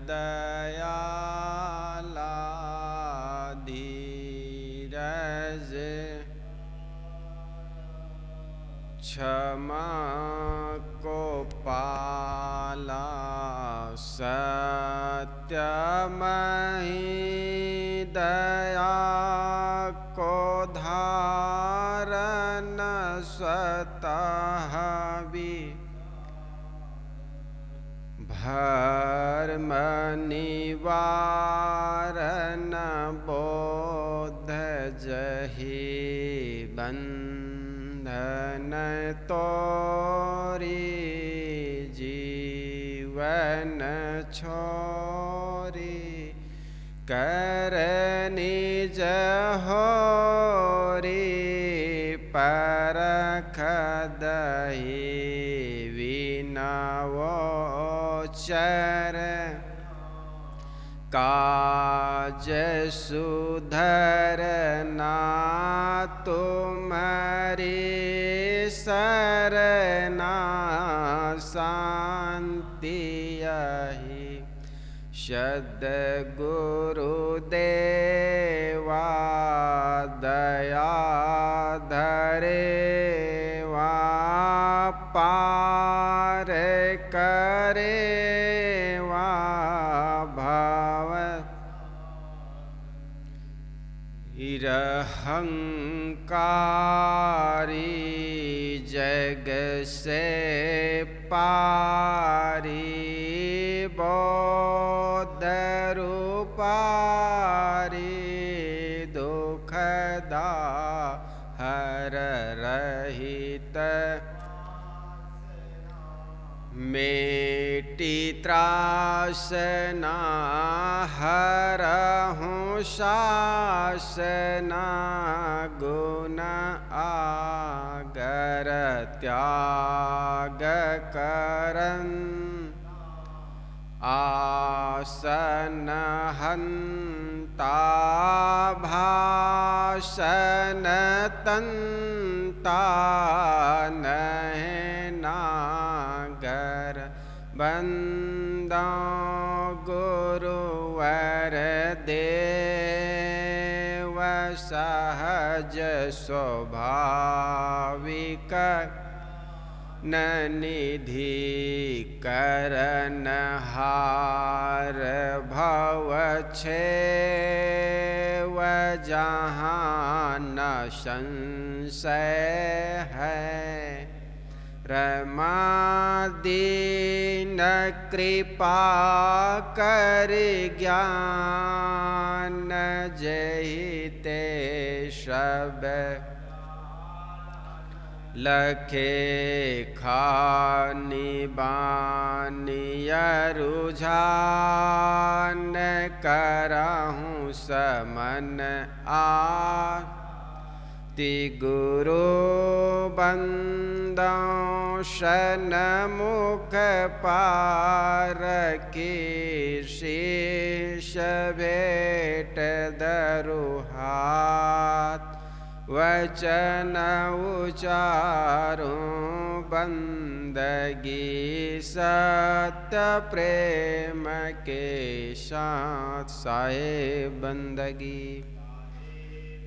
दयाला धीरज क्षमा को पाला सत्यमहि दया को धारण स्वतः भी भर्म निवारण बोध जहि बंधन तोरी जीवन छोरी कर निज होरी परख दहि विनवोचर काज सुधरना तुम्हारी सरना शांति यही सद्गुरुदेवा दया धरेवा पार करेवा भव निरहंकारी जग से पारी बोध रूपारी दुखदा हर रहित मेटी त्रासना हरहूँ शासना गुण आगर त्याग करन आसन हंता भाषण तंता नहनागर बंदा गुरुवर देव सहज स्वाभाविक न निधि करन हार भव छेव जहाँ न संशय है रमादीन कृपा कर ज्ञान जहि ते सब लखे खानी बानी रुझान करहूँ समन आति गुरु बंदों सन्मुख पार की शीश भेट दरुहात वचन उचारूं बंदगी सत्य प्रेम के साथ साहेब बंदगी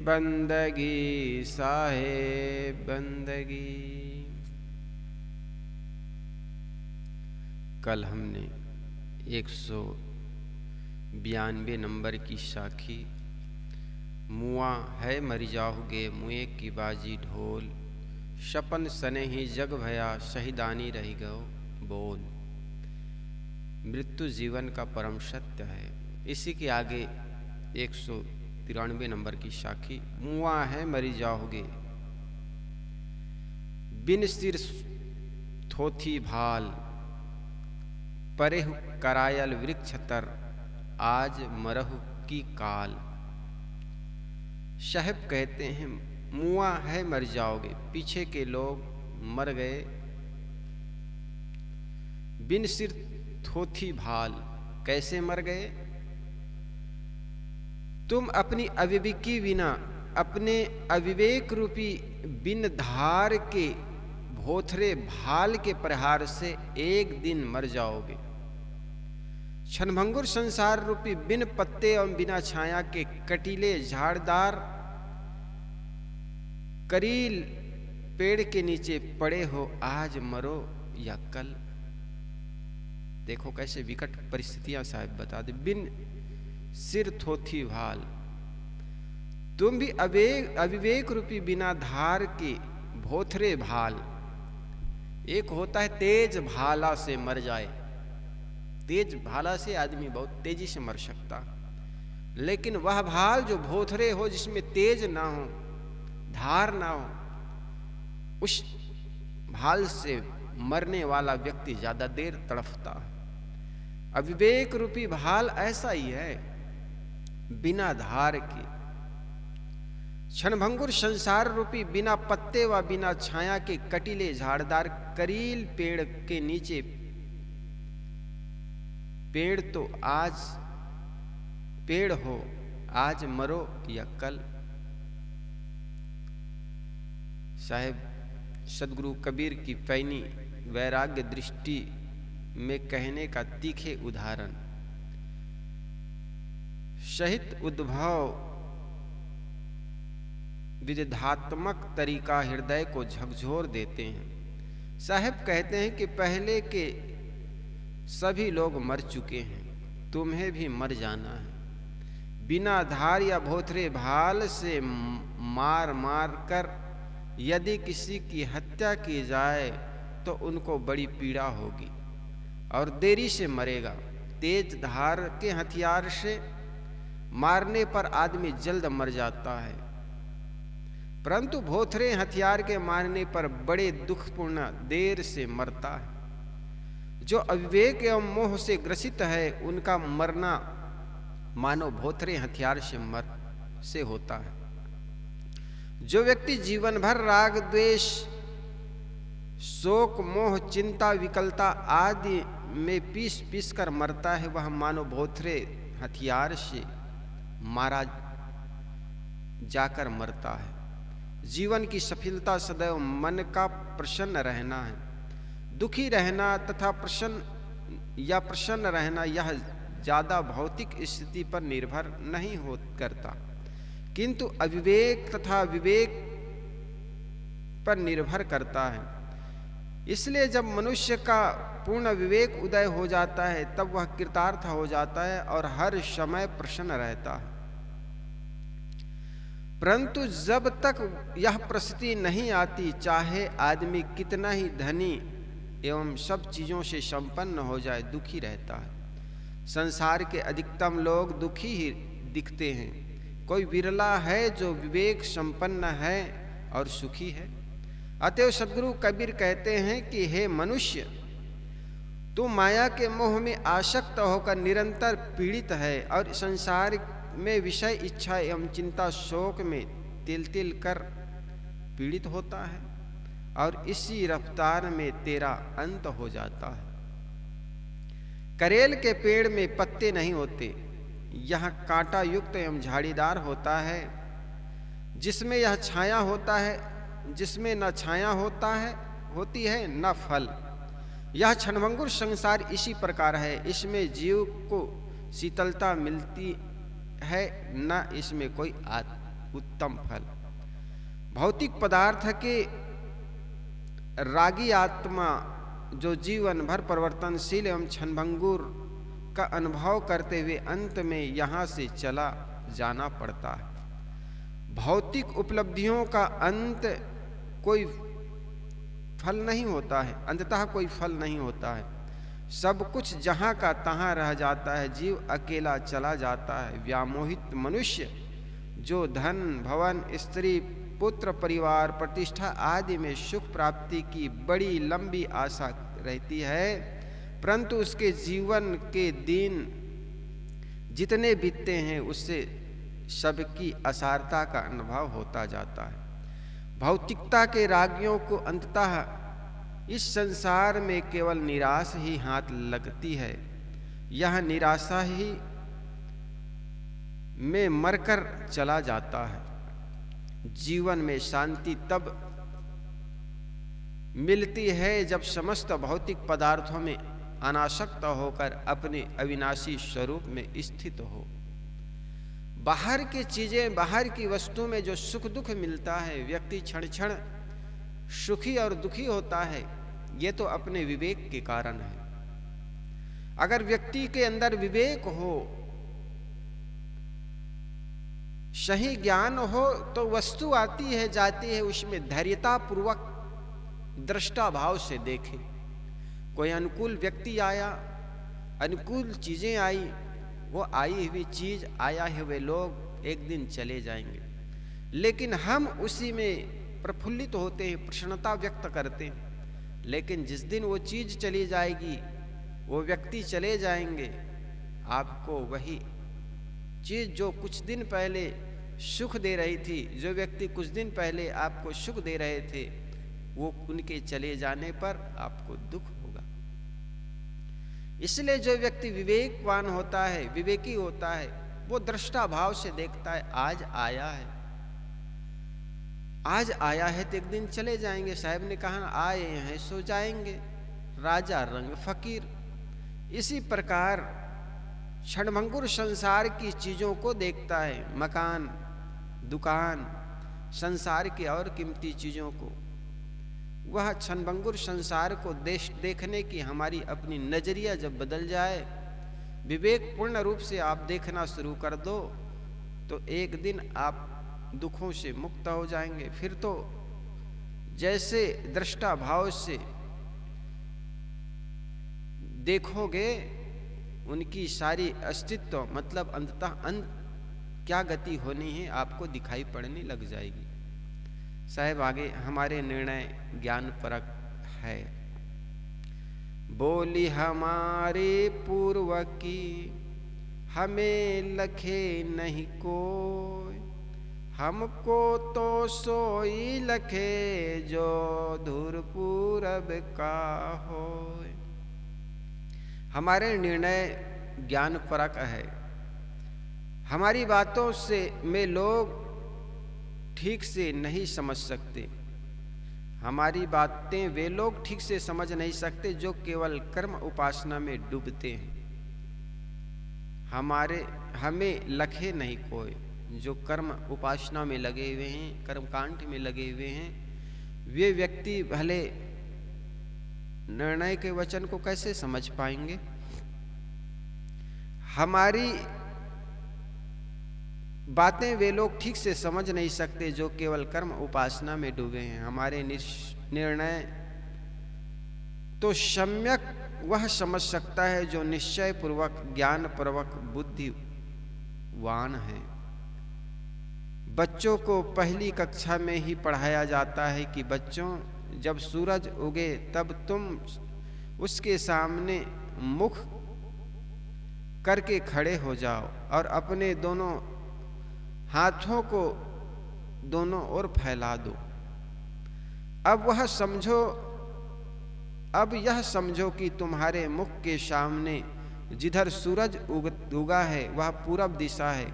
बंदगी साहेब बंदगी। कल हमने 192 नंबर की साखी मुआ है मरी जाओगे मुए की बाजी ढोल शपन सने ही जग भया शहीदानी रही गो बोल। मृत्यु जीवन का परम सत्य है। इसी के आगे 193 नंबर की साखी मुआ है मरी जाओगे बिन सिर थोथी भाल परेहु करायल वृक्ष तर आज मरहु की काल। साहब कहते हैं मुआ है मर जाओगे, पीछे के लोग मर गए। बिन सिर थोथी भाल, कैसे मर गए? तुम अपनी अविवेकी बिना अपने अविवेक रूपी बिन धार के भोथरे भाल के प्रहार से एक दिन मर जाओगे। क्षणभंगुर संसार रूपी बिन पत्ते एवं बिना छाया के कटीले झाड़दार करील पेड़ के नीचे पड़े हो, आज मरो या कल। देखो कैसे विकट परिस्थितियां साहब बता दे। बिन सिर थोथी भाल, तुम भी अविवेक रूपी बिना धार के भोथरे भाल। एक होता है तेज भाला से मर जाए, तेज भाला से आदमी बहुत तेजी से मर सकता, लेकिन वह भाल जो भोथरे हो, जिसमें तेज ना हो, धार ना हो, उस भाल से मरने वाला व्यक्ति ज्यादा देर तड़फता है। अविवेक रूपी भाल ऐसा ही है, बिना धार के। क्षणभंगुर संसार रूपी बिना पत्ते व बिना छाया के कटीले झाड़दार करील पेड़ के नीचे, पेड़ तो आज पेड़ हो, आज मरो या कल। साहेब सदगुरु कबीर की पैनी वैराग्य दृष्टि में कहने का तीखे उदाहरण सहित उद्भव विविधात्मक तरीका हृदय को झकझोर देते हैं। साहब कहते हैं कि पहले के सभी लोग मर चुके हैं, तुम्हें भी मर जाना है। बिना धार या भोथरे भाल से मार मार कर यदि किसी की हत्या की जाए तो उनको बड़ी पीड़ा होगी और देरी से मरेगा। तेज धार के हथियार से मारने पर आदमी जल्द मर जाता है, परंतु भोथरे हथियार के मारने पर बड़े दुखपूर्ण देर से मरता है। जो अविवेक एवं मोह से ग्रसित है, उनका मरना मानो भोथरे हथियार से होता है। जो व्यक्ति जीवन भर राग द्वेष शोक मोह चिंता विकलता आदि में पीस पीस कर मरता है, वह मानो भोथरे हथियार से मारा जाकर मरता है। जीवन की सफलता सदैव मन का प्रसन्न रहना है। दुखी रहना तथा प्रसन्न रहना यह ज्यादा भौतिक स्थिति पर निर्भर नहीं हो करता, किंतु अविवेक तथा विवेक पर निर्भर करता है। इसलिए जब मनुष्य का पूर्ण विवेक उदय हो जाता है, तब वह कृतार्थ हो जाता है और हर समय प्रसन्न रहता है। परंतु जब तक यह परिस्थिति नहीं आती, चाहे आदमी कितना ही धनी एवं सब चीजों से संपन्न हो जाए, दुखी रहता है। संसार के अधिकतम लोग दुखी ही दिखते हैं। कोई विरला है जो विवेक संपन्न है और सुखी है। अतएव सदगुरु कबीर कहते हैं कि हे मनुष्य, तू माया के मोह में आसक्त होकर निरंतर पीड़ित है और संसार में विषय इच्छा एवं चिंता शोक में तिल तिल कर पीड़ित होता है और इसी रफ्तार में तेरा अंत हो जाता है। करेल के पेड़ में पत्ते नहीं होते, यह कांटा युक्त एवं झाड़ीदार होता है। जिसमें यह छाया होता है, जिसमें न छाया होती है न फल। यह क्षणभंगुर संसार इसी प्रकार है। इसमें जीव को शीतलता मिलती है, न इसमें कोई उत्तम फल। भौतिक पदार्थ के रागी आत्मा जो जीवन भर परिवर्तनशील एवं क्षणभंगुर का अनुभव करते हुए अंत में यहाँ से चला जाना पड़ता है। भौतिक उपलब्धियों का अंत कोई फल नहीं होता है, अंततः कोई फल नहीं होता है। सब कुछ जहाँ का तहाँ रह जाता है, जीव अकेला चला जाता है। व्यामोहित मनुष्य जो धन भवन स्त्री पुत्र परिवार प्रतिष्ठा आदि में सुख प्राप्ति की बड़ी लंबी आशा रहती है, परंतु उसके जीवन के दिन जितने बीतते हैं उससे सबकी असारता का अनुभव होता जाता है। भौतिकता के रागियों को अंततः इस संसार में केवल निराशा ही हाथ लगती है। यह निराशा ही में मरकर चला जाता है। जीवन में शांति तब मिलती है जब समस्त भौतिक पदार्थों में अनासक्त होकर अपने अविनाशी स्वरूप में स्थित हो। बाहर की चीजें, बाहर की वस्तु में जो सुख दुख मिलता है, व्यक्ति क्षण क्षण सुखी और दुखी होता है, ये तो अपने विवेक के कारण है। अगर व्यक्ति के अंदर विवेक हो, सही ज्ञान हो, तो वस्तु आती है जाती है, उसमें धैर्यता पूर्वक दृष्टा भाव से देखे। कोई अनुकूल व्यक्ति आया, अनुकूल चीजें आई, वो आई हुई चीज, आया हुए लोग एक दिन चले जाएंगे, लेकिन हम उसी में प्रफुल्लित होते हैं, प्रसन्नता व्यक्त करते हैं। लेकिन जिस दिन वो चीज चली जाएगी, वो व्यक्ति चले जाएंगे, आपको वही चीज जो कुछ दिन पहले सुख दे रही थी, जो व्यक्ति कुछ दिन पहले आपको सुख दे रहे थे, वो उनके चले जाने पर आपको दुख होगा। इसलिए जो व्यक्ति विवेकवान होता है, विवेकी होता है, वो दृष्टा भाव से देखता है, आज आया है, आज आया है तो एक दिन चले जाएंगे। साहब ने कहा आए हैं सो जाएंगे, राजा रंग फकीर। इसी प्रकार क्षणभंगुर संसार की चीजों को देखता है, मकान, दुकान, संसार की और कीमती चीजों को। वह क्षणभंगुर संसार को देखने की हमारी अपनी नजरिया जब बदल जाए, विवेक पूर्ण रूप से आप देखना शुरू कर दो, तो एक दिन आप दुखों से मुक्त हो जाएंगे। फिर तो जैसे दृष्टा भाव से देखोगे, उनकी सारी अस्तित्व, मतलब अंततः अंत क्या गति होनी है, आपको दिखाई पड़ने लग जाएगी। साहब आगे हमारे निर्णय ज्ञान परक है। बोली हमारे पूर्व की हमें लखे नहीं कोई, हमको तो सोई लखे जो धुर पूरब का होय। हमारे निर्णय ज्ञान परक है। हमारी बातों से में लोग ठीक से नहीं समझ सकते। हमारी बातें वे लोग ठीक से समझ नहीं सकते जो केवल कर्म उपासना में डूबते हैं। हमें लखे नहीं कोई, जो कर्म उपासना में लगे हुए हैं, कर्मकांड में लगे हुए हैं, वे व्यक्ति भले निर्णय के वचन को कैसे समझ पाएंगे। हमारी बातें वे लोग ठीक से समझ नहीं सकते जो केवल कर्म उपासना में डूबे हैं। हमारे निर्णय तो सम्यक वह समझ सकता है जो निश्चय पूर्वक, ज्ञान पूर्वक बुद्धिवान है। बच्चों को पहली कक्षा में ही पढ़ाया जाता है कि बच्चों, जब सूरज उगे तब तुम उसके सामने मुख करके खड़े हो जाओ और अपने दोनों हाथों को दोनों ओर फैला दो। अब यह समझो कि तुम्हारे मुख के सामने जिधर सूरज उगा है वह पूरब दिशा है,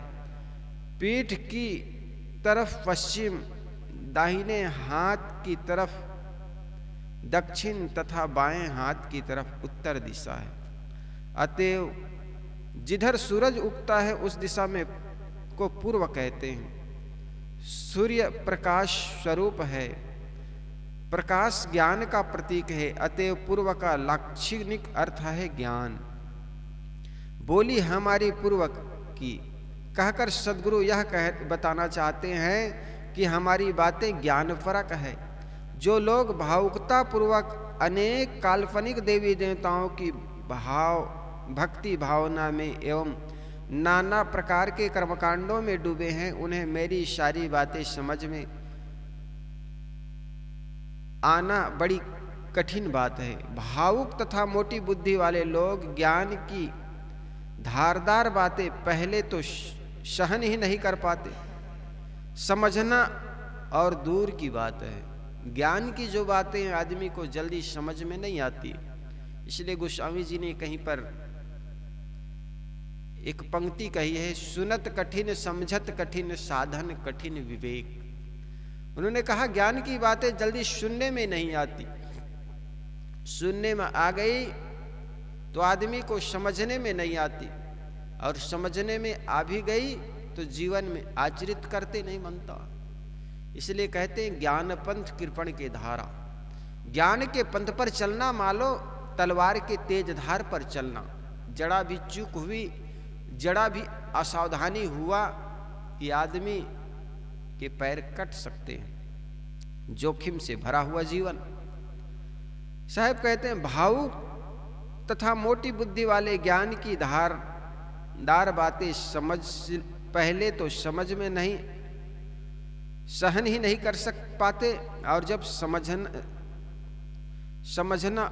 पीठ की तरफ पश्चिम, दाहिने हाथ की तरफ दक्षिण तथा बाएं हाथ की तरफ उत्तर दिशा है। अतएव जिधर सूरज उगता है उस दिशा में को पूर्व कहते हैं। सूर्य प्रकाश स्वरूप है, प्रकाश ज्ञान का प्रतीक है, अतएव पूर्व का लाक्षणिक अर्थ है ज्ञान। बोली हमारी पूर्वक की कहकर सद्गुरु यह बताना चाहते हैं कि हमारी बातें ज्ञान परक है। जो लोग भावुकता पूर्वक अनेक काल्पनिक देवी देवताओं की भक्ति भावना में एवं नाना प्रकार के कर्मकांडों में डूबे हैं, उन्हें मेरी सारी बातें समझ में आना बड़ी कठिन बात है। भावुक तथा मोटी बुद्धि वाले लोग ज्ञान की धारदार बातें पहले तो सहन ही नहीं कर पाते, समझना और दूर की बात है। ज्ञान की जो बातें आदमी को जल्दी समझ में नहीं आती। इसलिए गोस्वामी जी ने कहीं पर एक पंक्ति कही है, सुनत कठिन समझत कठिन साधन कठिन विवेक। उन्होंने कहा ज्ञान की बातें जल्दी सुनने में नहीं आती, सुनने में आ गई तो आदमी को समझने में नहीं आती, और समझने में आ भी गई तो जीवन में आचरित करते नहीं बनता। इसलिए कहते हैं ज्ञान पंथ कृपण के धारा। ज्ञान के पंथ पर चलना मानो तलवार के तेज धार पर चलना। जरा भी चूक हुई, जरा भी असावधानी हुआ कि आदमी के पैर कट सकते हैं। जोखिम से भरा हुआ जीवन। साहब कहते हैं भावुक तथा मोटी बुद्धि वाले ज्ञान की धारदार बातें समझ पहले तो समझ में नहीं, सहन ही नहीं कर पाते, और जब समझना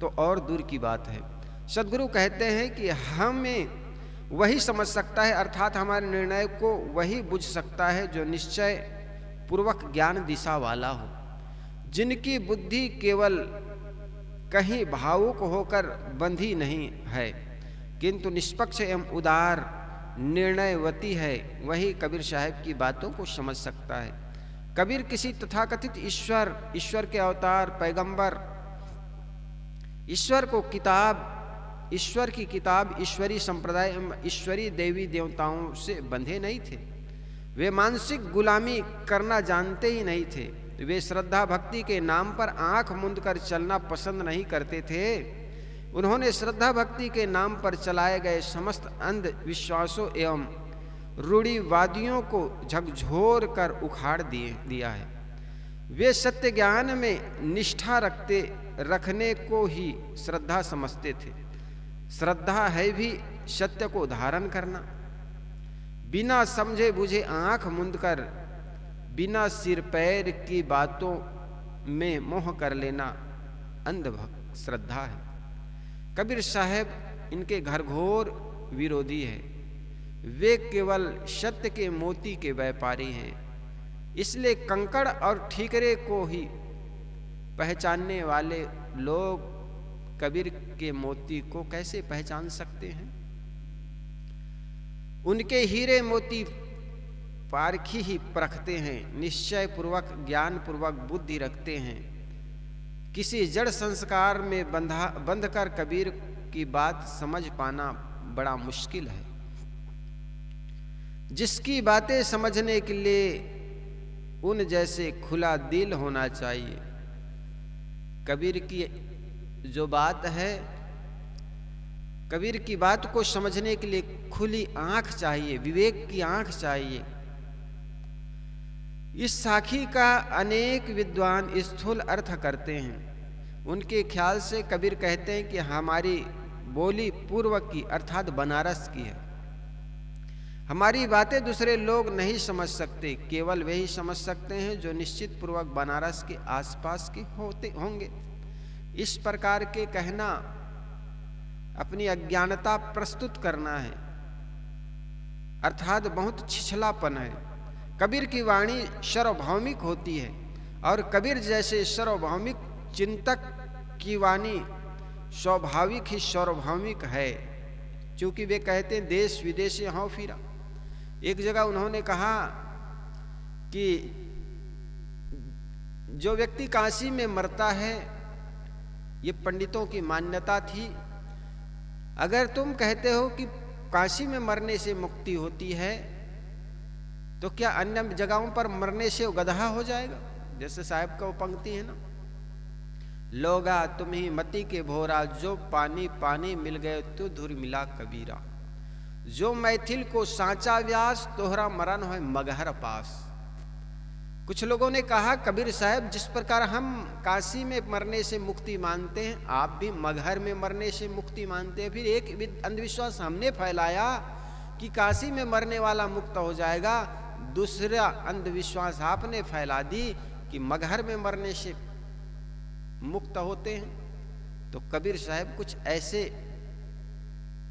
तो और दूर की बात है। सद्गुरु कहते हैं कि हमें वही समझ सकता है, अर्थात हमारे निर्णय को वही बुझ सकता है जो निश्चय पूर्वक ज्ञान दिशा वाला हो, जिनकी बुद्धि केवल कहीं भावुक होकर बंधी नहीं है किंतु निष्पक्ष एवं उदार निर्णयवती है। वही कबीर साहब की बातों को समझ सकता है। कबीर किसी तथाकथित ईश्वर के अवतार, पैगंबर, ईश्वर की किताब, ईश्वरीय संप्रदाय एवं ईश्वरीय देवी देवताओं से बंधे नहीं थे। वे मानसिक गुलामी करना जानते ही नहीं थे। वे श्रद्धा भक्ति के नाम पर आंख मूंद कर चलना पसंद नहीं करते थे। उन्होंने श्रद्धा भक्ति के नाम पर चलाए गए समस्त अंधविश्वासों एवं रूढ़िवादियों को झकझोर कर उखाड़ दिया है। वे सत्य ज्ञान में निष्ठा रखने को ही श्रद्धा समझते थे। श्रद्धा है भी सत्य को धारण करना, बिना समझे बुझे आंख मूंद कर बिना सिर पैर की बातों में मोह कर लेना अंधभक्त श्रद्धा है। कबीर साहब इनके घरघोर विरोधी है। वे केवल सत्य के मोती के व्यापारी हैं। इसलिए कंकड़ और ठीकरे को ही पहचानने वाले लोग कबीर के मोती को कैसे पहचान सकते हैं? उनके हीरे मोती पारखी ही परखते हैं, निश्चय पूर्वक ज्ञान पूर्वक बुद्धि रखते हैं। किसी जड़ संस्कार में बंध कर कबीर की बात समझ पाना बड़ा मुश्किल है। जिसकी बातें समझने के लिए उन जैसे खुला दिल होना चाहिए। कबीर की जो बात है, कबीर की बात को समझने के लिए खुली आंख चाहिए, विवेक की आंख चाहिए। इस साखी का अनेक विद्वान स्थूल अर्थ करते हैं। उनके ख्याल से कबीर कहते हैं कि हमारी बोली पूर्व की अर्थात बनारस की है। हमारी बातें दूसरे लोग नहीं समझ सकते, केवल वही समझ सकते हैं जो निश्चित पूर्वक बनारस के आसपास के होंगे। इस प्रकार के कहना अपनी अज्ञानता प्रस्तुत करना है, अर्थात बहुत छिछलापन है। कबीर की वाणी सार्वभौमिक होती है और कबीर जैसे सार्वभौमिक चिंतक की वाणी स्वाभाविक ही सार्वभौमिक है, क्योंकि वे कहते हैं देश विदेश हों फिरा। एक जगह उन्होंने कहा कि जो व्यक्ति काशी में मरता है, ये पंडितों की मान्यता थी। अगर तुम कहते हो कि काशी में मरने से मुक्ति होती है, तो क्या अन्य जगहों पर मरने से गधा हो जाएगा? जैसे साहब का वो पंक्ति है ना, लोगा तुम ही मती के भोरा, जो पानी पानी मिल गए तो धुर मिला कबीरा। जो मैथिल को सांचा व्यास, तोहरा मरण हो मगहर पास। कुछ लोगों ने कहा कबीर साहब, जिस प्रकार हम काशी में मरने से मुक्ति मानते हैं, आप भी मगहर में मरने से मुक्ति मानते हैं। फिर एक अंधविश्वास हमने फैलाया कि काशी में मरने वाला मुक्त हो जाएगा, दूसरा अंधविश्वास आपने फैला दी कि मगहर में मरने से मुक्त होते हैं। तो कबीर साहब कुछ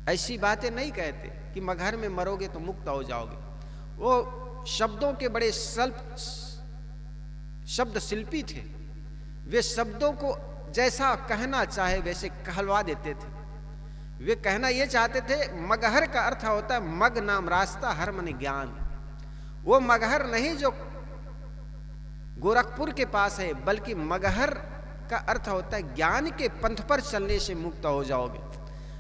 ऐसी बातें नहीं कहते कि मगहर में मरोगे तो मुक्त हो जाओगे। वो शब्दों के बड़े शब्द शिल्पी थे। वे शब्दों को जैसा कहना चाहे वैसे कहलवा देते थे। वे कहना ये चाहते थे, मगहर का अर्थ होता है मग नाम रास्ता, हर मन ज्ञान। वो मगहर नहीं जो गोरखपुर के पास है, बल्कि मगहर का अर्थ होता है ज्ञान के पंथ पर चलने से मुक्त हो जाओगे।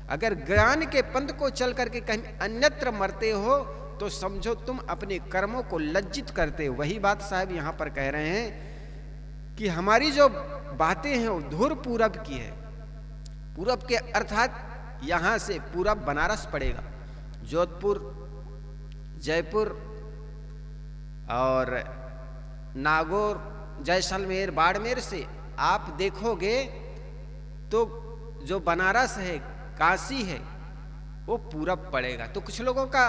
अगर ज्ञान के पंथ को चल करके कहीं अन्यत्र मरते हो तो समझो तुम अपने कर्मों को लज्जित करते हो। वही बात साहब यहां पर कह रहे हैं कि हमारी जो बातें हैं वो धुर पूरब की है। पूरब के अर्थात यहां से पूरब बनारस पड़ेगा, जोधपुर, जयपुर और नागौर, जैसलमेर, बाड़मेर से आप देखोगे तो जो बनारस है, काशी है, वो पूरब पड़ेगा। तो कुछ लोगों का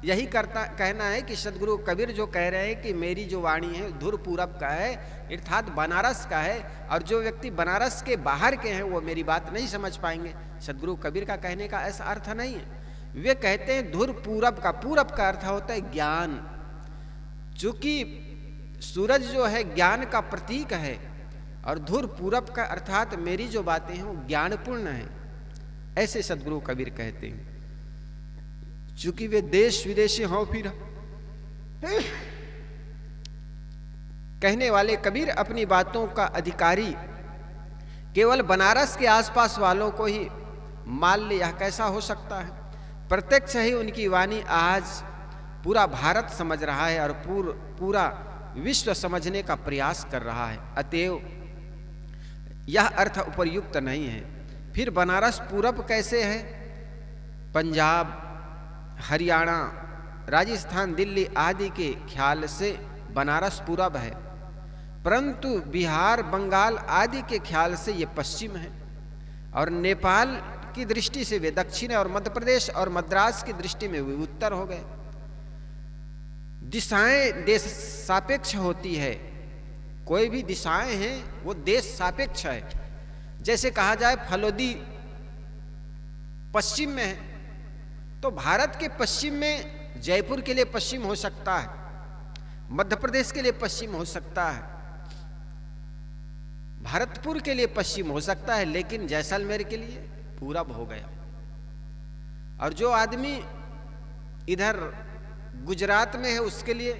यही कहना है कि सदगुरु कबीर जो कह रहे हैं कि मेरी जो वाणी है धुर पूरब का है, अर्थात बनारस का है, और जो व्यक्ति बनारस के बाहर के हैं वो मेरी बात नहीं समझ पाएंगे। सदगुरु कबीर का कहने का ऐसा अर्थ नहीं है। वे कहते हैं धुर पूरब का। पूरब का अर्थ होता है ज्ञान। चूंकि सूरज जो है ज्ञान का प्रतीक है, और धुर पूरब का अर्थात मेरी जो बातें हैं वो ज्ञानपूर्ण है, ऐसे सदगुरु कबीर कहते हैं। चूंकि वे देश विदेशी हों फिर कहने वाले कबीर अपनी बातों का अधिकारी केवल बनारस के आसपास वालों को ही मान ले, यह कैसा हो सकता है? प्रत्यक्ष ही उनकी वाणी आज पूरा भारत समझ रहा है और पूरा विश्व समझने का प्रयास कर रहा है। अतएव यह अर्थ उपयुक्त नहीं है। फिर बनारस पूरब कैसे है? पंजाब, हरियाणा, राजस्थान, दिल्ली आदि के ख्याल से बनारस पूरब है, परंतु बिहार, बंगाल आदि के ख्याल से ये पश्चिम है, और नेपाल की दृष्टि से वे दक्षिण है, और मध्य प्रदेश और मद्रास की दृष्टि में वे उत्तर हो गए। दिशाएं देश सापेक्ष होती है। कोई भी दिशाएं हैं वो देश सापेक्ष है। जैसे कहा जाए फलोदी पश्चिम में है, तो भारत के पश्चिम में जयपुर के लिए पश्चिम हो सकता है, मध्य प्रदेश के लिए पश्चिम हो सकता है, भरतपुर के लिए पश्चिम हो सकता है, लेकिन जैसलमेर के लिए पूरब हो गया। और जो आदमी इधर गुजरात में है उसके लिए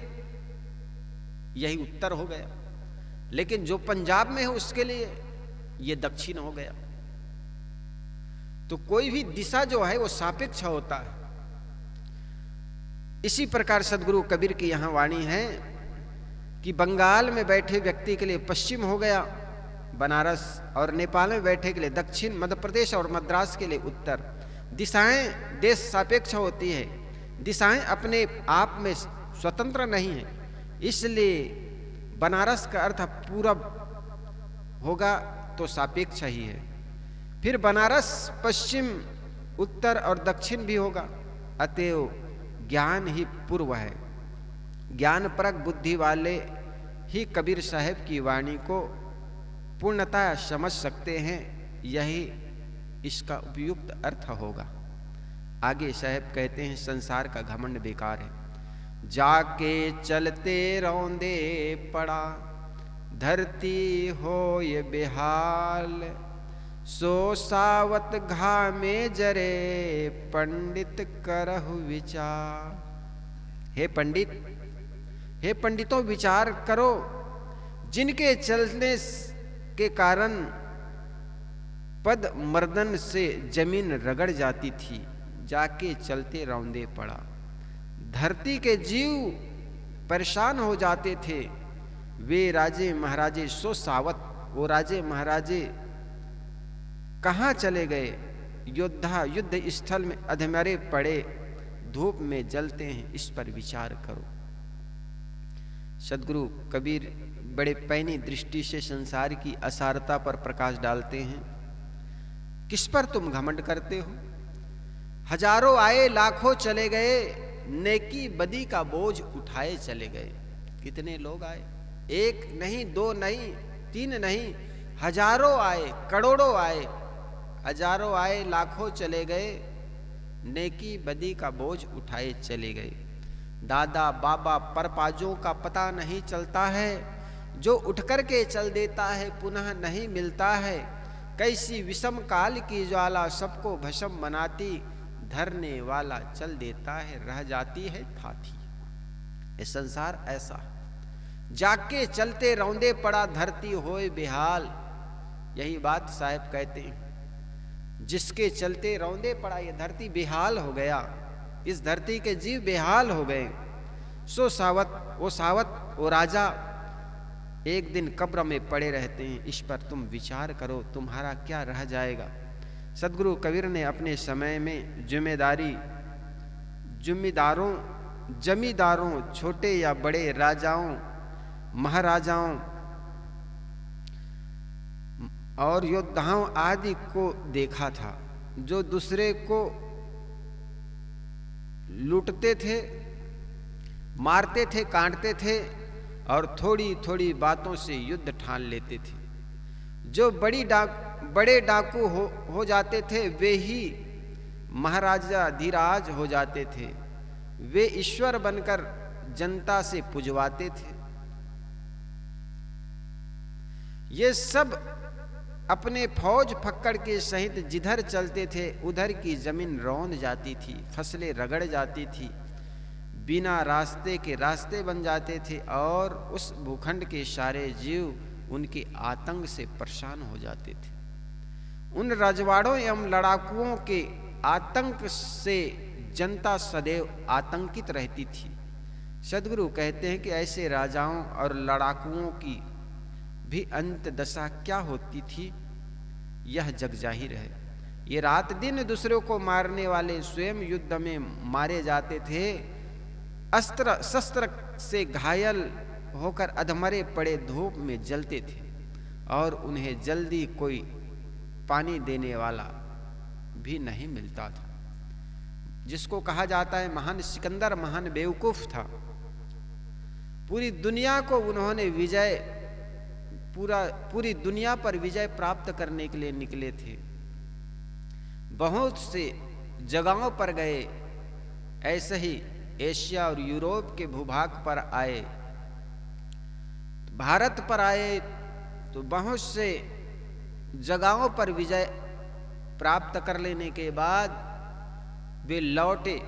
यही उत्तर हो गया, लेकिन जो पंजाब में है उसके लिए ये दक्षिण हो गया। तो कोई भी दिशा जो है वो सापेक्ष होता है। इसी प्रकार सदगुरु कबीर की यहां वाणी है कि बंगाल में बैठे व्यक्ति के लिए पश्चिम हो गया बनारस, और नेपाल में बैठे के लिए दक्षिण, मध्य प्रदेश और मद्रास के लिए उत्तर। दिशाएं देश सापेक्ष होती है, दिशाएं अपने आप में स्वतंत्र नहीं है, इसलिए बनारस का अर्थ पूरब होगा तो सापेक्ष ही है। फिर बनारस पश्चिम, उत्तर और दक्षिण भी होगा, अतएव ज्ञान ही पूर्व है। ज्ञान परक बुद्धि वाले ही कबीर साहब की वाणी को पूर्णतः समझ सकते हैं, यही इसका उपयुक्त अर्थ होगा। आगे साहब कहते हैं संसार का घमंड बेकार है। जाके चलते रौंदे पड़ा, धरती हो ये बेहाल, सो सावत घा में जरे, पंडित करहु विचार। हे पंडित, हे पंडितों विचार करो, जिनके चलने के कारण पद मर्दन से जमीन रगड़ जाती थी, जाके चलते रौंदे पड़ा। धरती के जीव परेशान हो जाते थे। वे राजे महाराजे सो सावत, वो राजे महाराजे कहाँ चले गए? योद्धा युद्ध स्थल में अधमरे पड़े, धूप में जलते हैं, इस पर विचार करो। सदगुरु कबीर बड़े पैनी दृष्टि से संसार की असारता पर प्रकाश डालते हैं। किस पर तुम घमंड करते हो? हजारों आए लाखों चले गए, नेकी बदी का बोझ उठाए चले गए। कितने लोग आए? एक नहीं, दो नहीं, तीन नहीं, हजारों आए, करोड़ों आए, हजारों आए, लाखों चले गए, नेकी बदी का बोझ उठाए चले गए। दादा बाबा परपाजों का पता नहीं चलता है, जो उठ कर के चल देता है पुनः नहीं मिलता है। कैसी विषम काल की ज्वाला सबको भस्म बनाती, धरने वाला चल देता है रह जाती है थाथी। ये संसार ऐसा, जाके चलते रौंदे पड़ा, धरती होए बेहाल। यही बात साहब कहते हैं। जिसके चलते रौंदे पड़ा, ये धरती बेहाल हो गया, इस धरती के जीव बेहाल हो गए। सो सावत वो राजा एक दिन कब्र में पड़े रहते हैं, इस पर तुम विचार करो, तुम्हारा क्या रह जाएगा। सदगुरु कबीर ने अपने समय में जमींदारों, छोटे या बड़े राजाओं, महाराजाओं और योद्धाओं आदि को देखा था, जो दूसरे को लूटते थे, मारते थे, काटते थे और थोड़ी थोड़ी बातों से युद्ध ठान लेते थे। जो बड़े डाकू हो जाते थे, वे ही महाराजा धीराज हो जाते थे। वे ईश्वर बनकर जनता से पुजवाते थे। ये सब अपने फौज फक्कड़ के सहित जिधर चलते थे उधर की जमीन रौंद जाती थी, फसलें रगड़ जाती थी, बिना रास्ते के रास्ते बन जाते थे और उस भूखंड के सारे जीव उनके आतंक से परेशान हो जाते थे। उन रजवाड़ों एवं लड़ाकुओं के आतंक से जनता सदैव आतंकित रहती थी। सदगुरु कहते हैं कि ऐसे राजाओं और लड़ाकुओं की भी अंत दशा क्या होती थी, यह जग जाहिर है। ये रात दिन दूसरों को मारने वाले स्वयं युद्ध में मारे जाते थे, अस्त्र शस्त्र से घायल होकर अधमरे पड़े धूप में जलते थे और उन्हें जल्दी कोई पानी देने वाला भी नहीं मिलता था। जिसको कहा जाता है महान सिकंदर महान बेवकूफ था। पूरी दुनिया को उन्होंने पूरी दुनिया पर विजय प्राप्त करने के लिए निकले थे। बहुत से जगहों पर गए, ऐसे ही एशिया और यूरोप के भूभाग पर आए, भारत पर आए तो बहुत से जगहों पर विजय प्राप्त कर लेने के बाद वे लौटे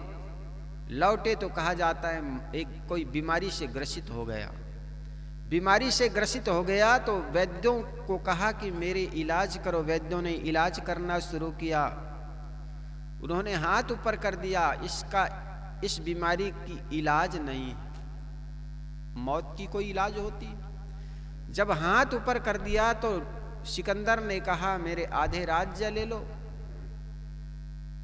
तो कहा जाता है एक कोई बीमारी से ग्रसित हो गया। बीमारी से ग्रसित हो गया तो वैद्यों को कहा कि मेरे इलाज करो। वैद्यों ने इलाज करना शुरू किया। उन्होंने हाथ ऊपर कर दिया, इस बीमारी की इलाज नहीं, मौत की कोई इलाज होती। जब हाथ ऊपर कर दिया तो सिकंदर ने कहा मेरे आधे राज्य ले लो।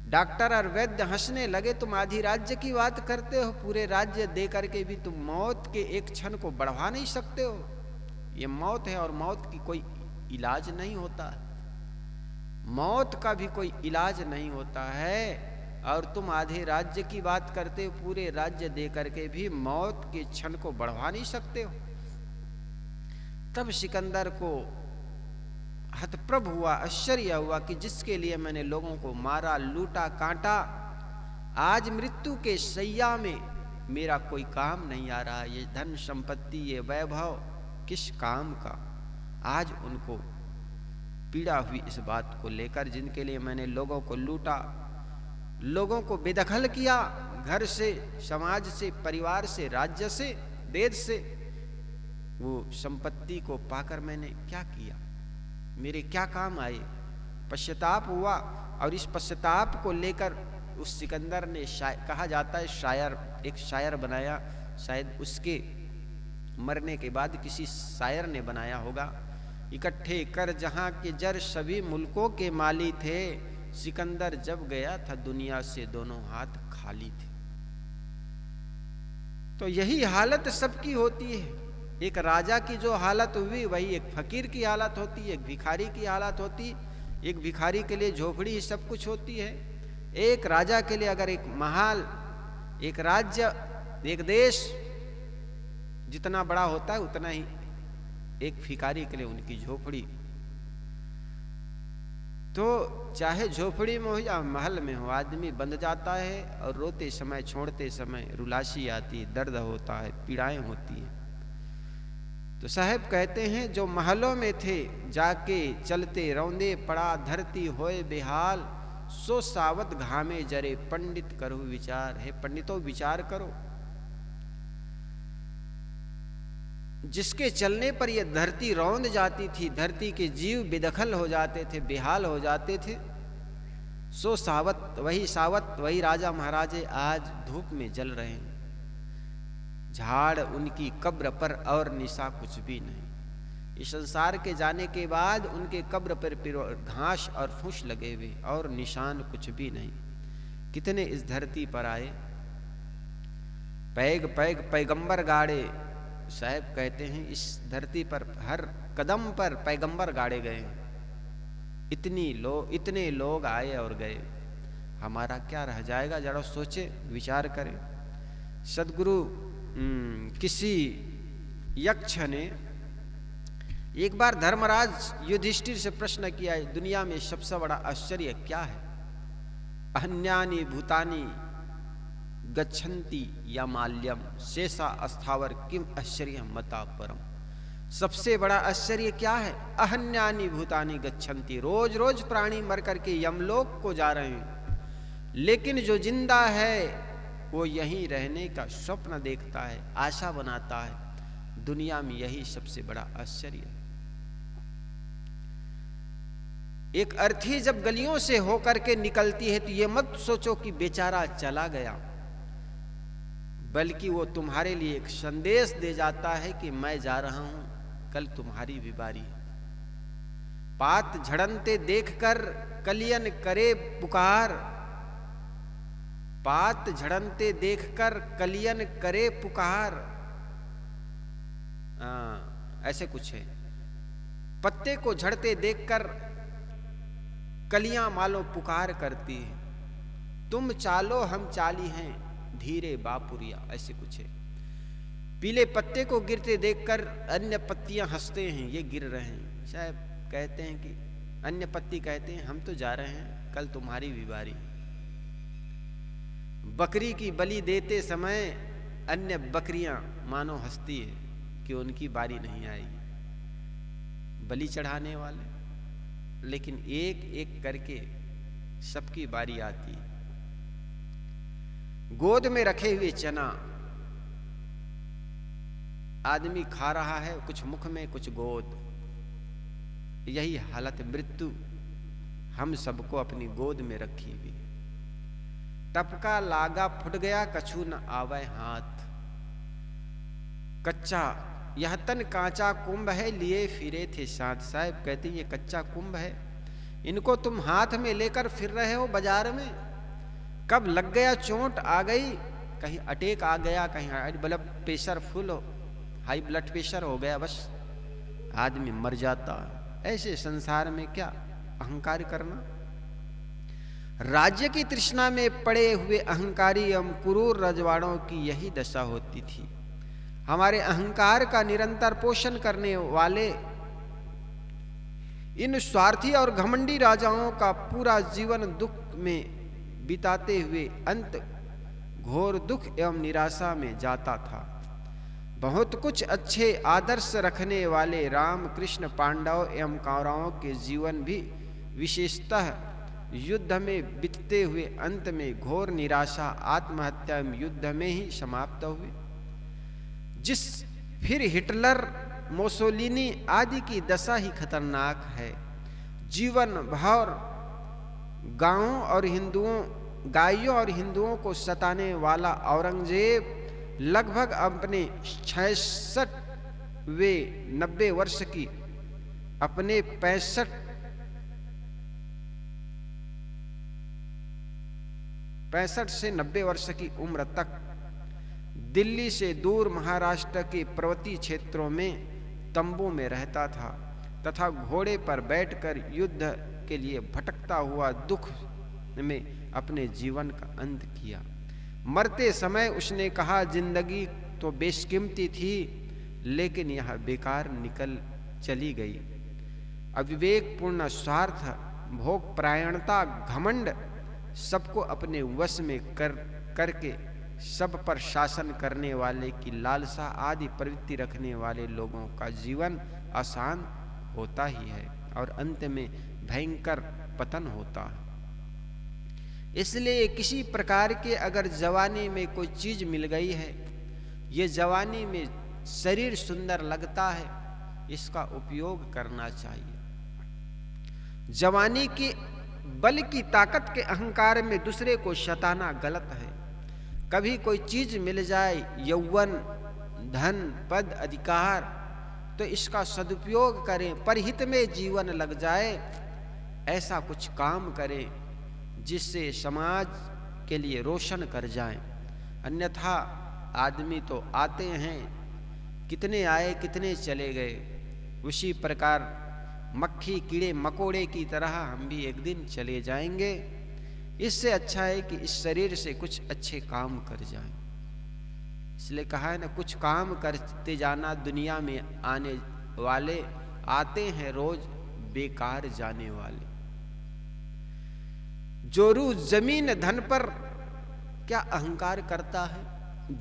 डॉक्टर और वैद्य हंसने लगे, तुम आधी राज्य की बात करते हो, पूरे राज्य दे करके भी तुम मौत के एक क्षण को बढ़वा नहीं सकते हो। ये मौत है और मौत की कोई इलाज नहीं होता, मौत का भी कोई इलाज नहीं होता है और तुम आधे राज्य की बात करते हो, पूरे राज्य दे करके भी मौत के क्षण को बढ़वा नहीं सकते हो। तब सिकंदर को हतप्रभ हुआ, आश्चर्य हुआ कि जिसके लिए मैंने लोगों को मारा, लूटा, काटा, आज मृत्यु के शैया में मेरा कोई काम नहीं आ रहा। ये धन संपत्ति, ये वैभव किस काम का। आज उनको पीड़ा हुई इस बात को लेकर, जिनके लिए मैंने लोगों को लूटा, लोगों को बेदखल किया, घर से, समाज से, परिवार से, राज्य से, देश से। वो संपत्ति को पाकर मैंने क्या किया, मेरे क्या काम आए। पश्चाताप हुआ और इस पश्चाताप को लेकर उस सिकंदर ने कहा जाता है शायर, एक शायर बनाया। शायद उसके मरने के बाद किसी शायर ने बनाया होगा। इकट्ठे कर जहां के जर सभी मुल्कों के माली थे, सिकंदर जब गया था दुनिया से दोनों हाथ खाली थे। तो यही हालत सबकी होती है। एक राजा की जो हालत हुई वही एक फकीर की हालत होती है, एक भिखारी की हालत होती। एक भिखारी के लिए झोपड़ी ही सब कुछ होती है। एक राजा के लिए अगर एक महल, एक राज्य, एक देश जितना बड़ा होता है उतना ही एक भिखारी के लिए उनकी झोपड़ी। तो चाहे झोपड़ी में हो या महल में हो, आदमी बंध जाता है और रोते समय, छोड़ते समय रुलासी आती है, दर्द होता है, पीड़ाएं होती हैं। तो साहब कहते हैं जो महलों में थे जाके चलते रौंदे पड़ा, धरती होए बेहाल, सो सावत घामे जरे, पंडित करो विचार। है पंडितों विचार करो, जिसके चलने पर यह धरती रौंद जाती थी, धरती के जीव बेदखल हो जाते थे, बेहाल हो जाते थे। सो सावत वही राजा महाराजे आज धूप में जल रहे हैं। झाड़ उनकी कब्र पर और निशा कुछ भी नहीं। इस संसार के जाने के बाद उनके कब्र पर घास और फूस लगे हुए और निशान कुछ भी नहीं। कितने इस धरती पर आए, पैग पैग पैगंबर गाड़े। साहब कहते हैं इस धरती पर हर कदम पर पैगंबर गाड़े गए। इतने लोग आए और गए, हमारा क्या रह जाएगा? जरा सोचे, विचार करें। सदगुरु किसी यक्ष ने एक बार धर्मराज युधिष्ठिर से प्रश्न किया, दुनिया में सबसे बड़ा आश्चर्य क्या है? अहन्यानि भूतानि गच्छन्ति या माल्यम शेषा अस्थावर किम आश्चर्य मता परम। सबसे बड़ा आश्चर्य क्या है? अहन्यानि भूतानि गच्छन्ति, रोज रोज प्राणी मर करके यमलोक को जा रहे हैं, लेकिन जो जिंदा है वो यहीं रहने का स्वप्न देखता है, आशा बनाता है। दुनिया में यही सबसे बड़ा आश्चर्य है। एक अर्थी जब गलियों से होकर के निकलती है तो ये मत सोचो कि बेचारा चला गया, बल्कि वो तुम्हारे लिए एक संदेश दे जाता है कि मैं जा रहा हूं, कल तुम्हारी भी बारी। पात झड़नते देखकर कलियन करे पुकार, पात झड़नते देखकर कलियन करे पुकार। ऐसे कुछ है। पत्ते को झड़ते देखकर कलियां मालो पुकार करती है, तुम चालो हम चाली हैं धीरे बापुरिया। ऐसे कुछ है। पीले पत्ते को गिरते देखकर अन्य पत्तियां हंसते हैं, ये गिर रहे हैं। शायद कहते हैं कि अन्य पत्ती कहते हैं हम तो जा रहे हैं, कल तुम्हारी भी बारी। बकरी की बलि देते समय अन्य बकरियां मानो हंसती है कि उनकी बारी नहीं आएगी, बलि चढ़ाने वाले। लेकिन एक एक करके सबकी बारी आती है। गोद में रखे हुए चना आदमी खा रहा है, कुछ मुख में कुछ गोद। यही हालत मृत्यु हम सबको अपनी गोद में रखी हुई। टपका लागा फुट गया, कछु न आवे हाथ। कच्चा यह तन कांचा कुंभ है, लिए फिरे थे साथ। साहब कहते ये कच्चा कुंभ है, इनको तुम हाथ में लेकर फिर रहे हो बाजार में। कब लग गया चोट आ गई, कहीं अटैक आ गया, कहीं हाई ब्लड प्रेशर फुल हो, हाई ब्लड प्रेशर हो गया, बस आदमी मर जाता है। ऐसे संसार में क्या अहंकार करना। राज्य की तृष्णा में पड़े हुए अहंकारी एवं क्रूर रजवाड़ों की यही दशा होती थी। हमारे अहंकार का निरंतर पोषण करने वाले इन स्वार्थी और घमंडी राजाओं का पूरा जीवन दुख में बिताते हुए अंत घोर दुख एवं निराशा में जाता था। बहुत कुछ अच्छे आदर्श रखने वाले राम कृष्ण पांडव एवं कौरवों के जीवन भी विशेषतः युद्ध में बीतते हुए अंत में घोर निराशा, आत्महत्या एवं युद्ध में ही समाप्त हुए। फिर हिटलर, मोसोलिनी आदि की दशा ही खतरनाक है। जीवन भर गायों और हिंदुओं को सताने वाला औरंगजेब लगभग अपने 66वें 90 वर्ष की अपने 65 से 90 वर्ष की उम्र तक दिल्ली से दूर महाराष्ट्र के पर्वतीय क्षेत्रों में तंबू में रहता था तथा घोड़े पर बैठकर युद्ध के लिए भटकता हुआ दुख में अपने जीवन का अंत किया। मरते समय उसने कहा, जिंदगी तो बेशकीमती थी, लेकिन यह बेकार निकल चली गई। अविवेकपूर्ण स्वार्थ, भोग परायणता, घमंड, सबको अपने वश में करके सब पर शासन करने वाले की लालसा आदि प्रवृत्ति रखने वाले लोगों का जीवन आसान होता ही है और अंत में भयंकर पतन होता है। इसलिए किसी प्रकार के अगर जवानी में कोई चीज मिल गई है, ये जवानी में शरीर सुंदर लगता है, इसका उपयोग करना चाहिए। जवानी की बल की ताकत के अहंकार में दूसरे को सताना गलत है। कभी कोई चीज मिल जाए, यौवन, धन, पद, अधिकार, तो इसका सदुपयोग करें, परहित में जीवन लग जाए, ऐसा कुछ काम करें जिससे समाज के लिए रोशन कर जाएं। अन्यथा आदमी तो आते हैं, कितने आए कितने चले गए, उसी प्रकार मक्खी कीड़े मकोड़े की तरह हम भी एक दिन चले जाएंगे। इससे अच्छा है कि इस शरीर से कुछ अच्छे काम कर जाएं। इसलिए कहा है ना, कुछ काम करते जाना, दुनिया में आने वाले आते हैं रोज, बेकार जाने वाले। जोरू जमीन धन पर क्या अहंकार करता है?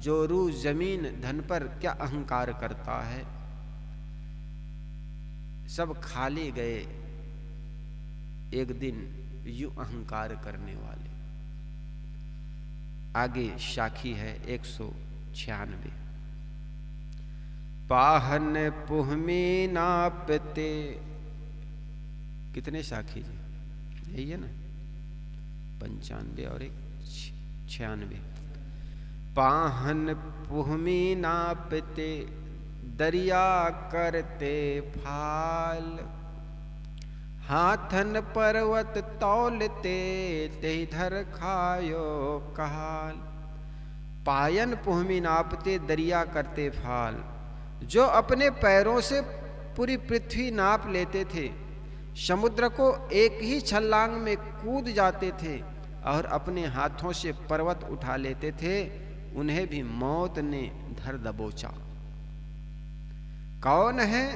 जोरू जमीन धन पर क्या अहंकार करता है? सब खाली गए एक दिन यूं अहंकार करने वाले। आगे साखी है 196। पाहन पुहमी नापते, कितने साखी जी? यही है ना, 95 और 96। पाहन पुहमी नापते, दरिया करते फाल, हाथन पर्वत तौलते, तेहि धर खायो काल। पायन पुहमी नापते, दरिया करते फाल। जो अपने पैरों से पूरी पृथ्वी नाप लेते थे, समुद्र को एक ही छलांग में कूद जाते थे और अपने हाथों से पर्वत उठा लेते थे, उन्हें भी मौत ने धर दबोचा। कौन है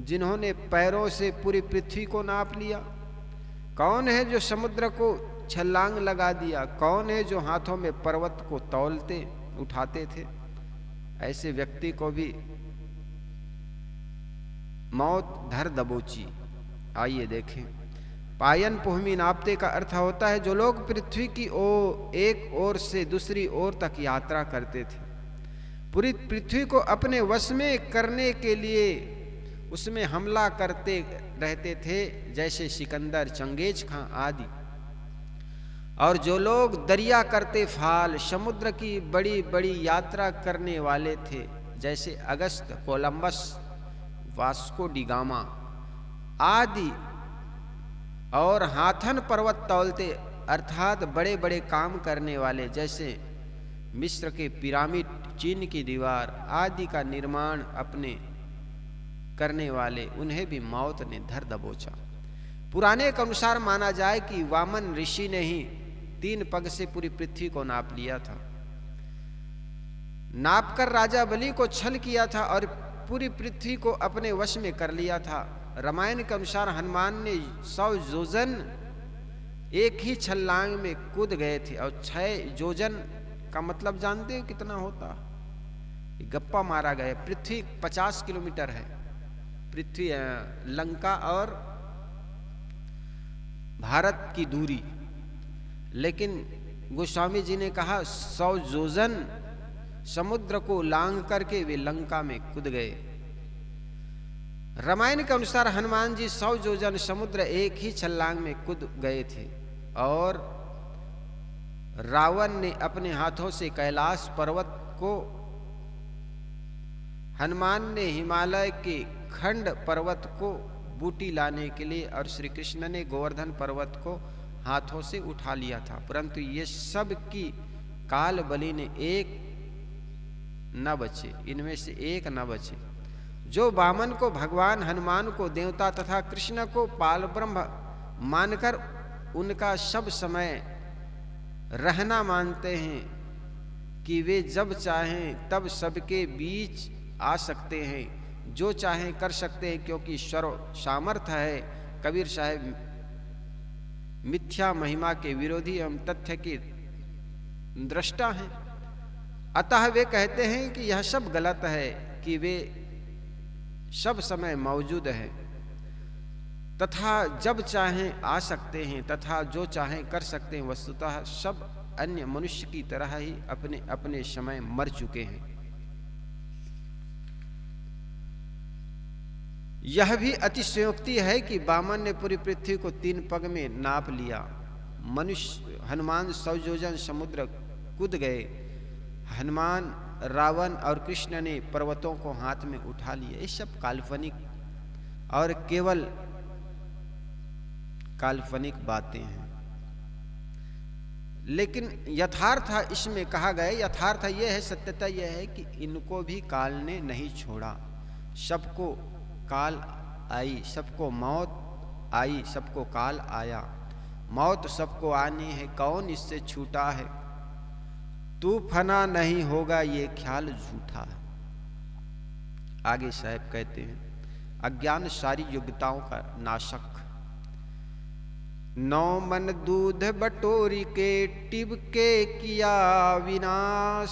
जिन्होंने पैरों से पूरी पृथ्वी को नाप लिया? कौन है जो समुद्र को छलांग लगा दिया? कौन है जो हाथों में पर्वत को तौलते उठाते थे? ऐसे व्यक्ति को भी मौत धर दबोची। आइए देखें। पायन पुहमी नापते का अर्थ होता है जो लोग पृथ्वी की एक ओर से दूसरी ओर तक यात्रा करते थे, पूरी पृथ्वी को अपने वश में करने के लिए उसमें हमला करते रहते थे, जैसे सिकंदर, चंगेज खां आदि। और जो लोग दरिया करते फाल, समुद्र की बड़ी बड़ी यात्रा करने वाले थे, जैसे अगस्त, कोलंबस, वास्को डी गामा आदि। और हाथन पर्वत तौलते अर्थात बड़े बड़े काम करने वाले, जैसे मिस्र के पिरामिड, चीन की दीवार आदि का निर्माण अपने करने वाले, उन्हें भी मौत ने धर दबोचा। पुराने के अनुसार माना जाए कि वामन ऋषि ने ही 3 पग से पूरी पृथ्वी को नाप लिया था। नापकर राजा बलि को छल किया था और पूरी पृथ्वी को अपने वश में कर लिया था। रामायण के अनुसार हनुमान ने 100 योजन एक ही छलांग में कूद गए थे। और 6 योजन का मतलब जानते हो कितना होता? गप्पा मारा गया। पृथ्वी 50 किलोमीटर है, पृथ्वी लंका और भारत की दूरी, लेकिन गोस्वामी जी ने कहा 100 योजन समुद्र को लांघ करके वे लंका में कूद गए। रामायण के अनुसार हनुमान जी 100 योजन समुद्र एक ही छलांग में कूद गए थे। और रावण ने अपने हाथों से कैलाश पर्वत को, हनुमान ने हिमालय के खंड पर्वत को बूटी लाने के लिए, और श्री कृष्ण ने गोवर्धन पर्वत को हाथों से उठा लिया था। परंतु ये सब की काल बलि ने एक न बचे, इनमें से एक न बचे। जो वामन को भगवान, हनुमान को देवता तथा कृष्ण को पाल ब्रह्म मानकर उनका सब समय रहना मानते हैं कि वे जब चाहें तब सबके बीच आ सकते हैं, जो चाहें कर सकते हैं, क्योंकि सर्व सामर्थ्य है। कबीर साहब मिथ्या महिमा के विरोधी एवं तथ्य के दृष्टा हैं। अतः वे कहते हैं कि यह सब गलत है कि वे सब समय मौजूद है तथा जब चाहें आ सकते हैं तथा जो चाहें कर सकते हैं। वस्तुतः सब अन्य मनुष्य की तरह ही अपने अपने समय मर चुके हैं। यह भी अतिशयोक्ति है कि वामन ने पूरी पृथ्वी को 3 पग में नाप लिया। मनुष्य हनुमान 100 योजन समुद्र कूद गए। हनुमान, रावण और कृष्ण ने पर्वतों को हाथ में उठा लिया। ये सब काल्पनिक और केवल काल्पनिक बातें हैं, लेकिन यथार्थ इसमें कहा गया, यथार्थ यह है, सत्यता यह है कि इनको भी काल ने नहीं छोड़ा। सबको काल आई, सबको मौत आई, सबको काल आया। मौत सबको आनी है, कौन इससे छूटा है। तू फना नहीं होगा ये ख्याल झूठा है। आगे साहब कहते हैं, अज्ञान सारी योग्यताओं का नाशक। 9 मन दूध बटोरी के टिबके किया विनाश।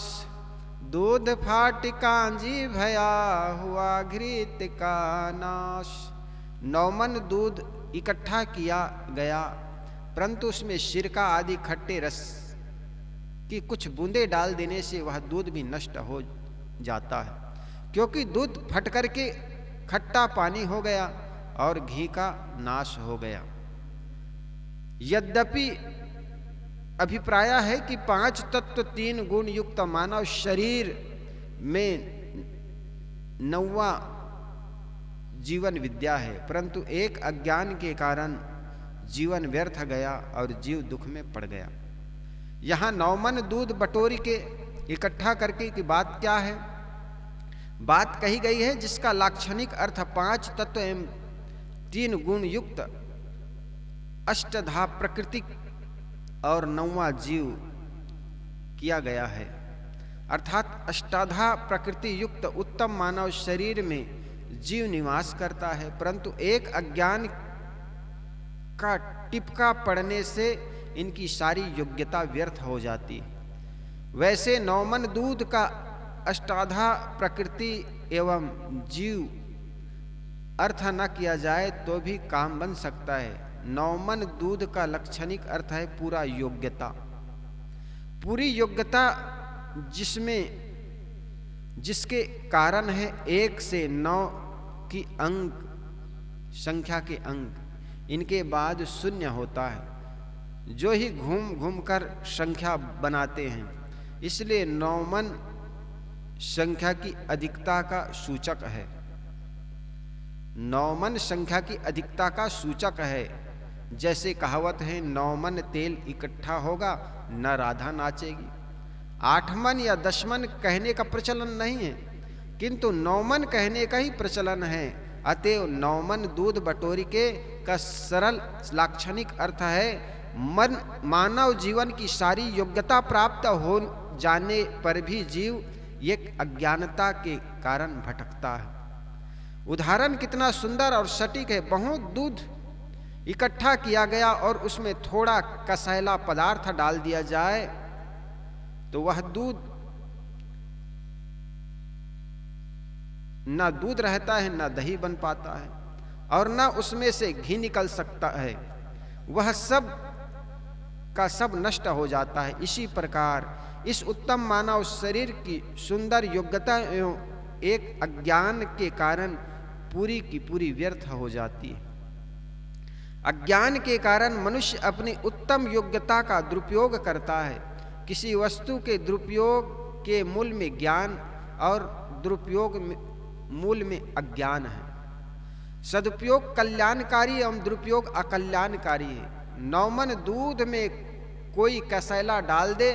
दूध फाट कांजी भया हुआ घृत का नाश। 9 मन दूध इकट्ठा किया गया, परंतु उसमें सिरका आदि खट्टे रस की कुछ बूंदे डाल देने से वह दूध भी नष्ट हो जाता है, क्योंकि दूध फट करके खट्टा पानी हो गया और घी का नाश हो गया। यद्यपि अभिप्राय है कि 5 तत्व 3 गुण युक्त मानव शरीर में 9वां जीवन विद्या है, परंतु एक अज्ञान के कारण जीवन व्यर्थ गया और जीव दुख में पड़ गया। यहाँ 9 मन दूध बटोरी के इकट्ठा करके की बात क्या है? बात कही गई है जिसका लाक्षणिक अर्थ 5 तत्व एवं 3 गुण युक्त अष्टधा प्रकृति और 9वां जीव किया गया है। अर्थात अष्टाधा प्रकृति युक्त उत्तम मानव शरीर में जीव निवास करता है, परंतु एक अज्ञान का टिपका पड़ने से इनकी सारी योग्यता व्यर्थ हो जाती। वैसे 9 मन दूध का अष्टाधा प्रकृति एवं जीव अर्थ न किया जाए तो भी काम बन सकता है। 9 मन दूध का लक्षणिक अर्थ है पूरा योग्यता। पूरी योग्यता जिसके कारण है 1 से 9 की अंक संख्या के अंक, इनके बाद 0 होता है, जो ही घूम घूम कर संख्या बनाते हैं। इसलिए 9 मन संख्या की अधिकता का सूचक है। 9 मन संख्या की अधिकता का सूचक है। जैसे कहावत है, 9 मन तेल इकट्ठा होगा न राधा नाचेगी। 8 मन या 10 मन कहने का प्रचलन नहीं है, किंतु 9 मन कहने का ही प्रचलन है। अतएव 9 मन दूध बटोरी के का सरल लाक्षणिक अर्थ है मन मानव जीवन की सारी योग्यता प्राप्त हो जाने पर भी जीव एक अज्ञानता के कारण भटकता है। उदाहरण कितना सुंदर और सटीक है। बहुत दूध इकट्ठा किया गया और उसमें थोड़ा कसैला पदार्थ डाल दिया जाए तो वह दूध न दूध रहता है, न दही बन पाता है और न उसमें से घी निकल सकता है। वह सब का सब नष्ट हो जाता है। इसी प्रकार इस उत्तम मानव शरीर की सुंदर योग्यता एवं एक अज्ञान के कारण पूरी की पूरी व्यर्थ हो जाती है। अज्ञान के कारण मनुष्य अपनी उत्तम योग्यता का दुरुपयोग करता है। किसी वस्तु के दुरुपयोग के मूल में ज्ञान और दुरुपयोग मूल में अज्ञान है। सदुपयोग कल्याणकारी एवं दुरुपयोग अकल्याणकारी है। 9 मन दूध में कोई कसैला डाल दे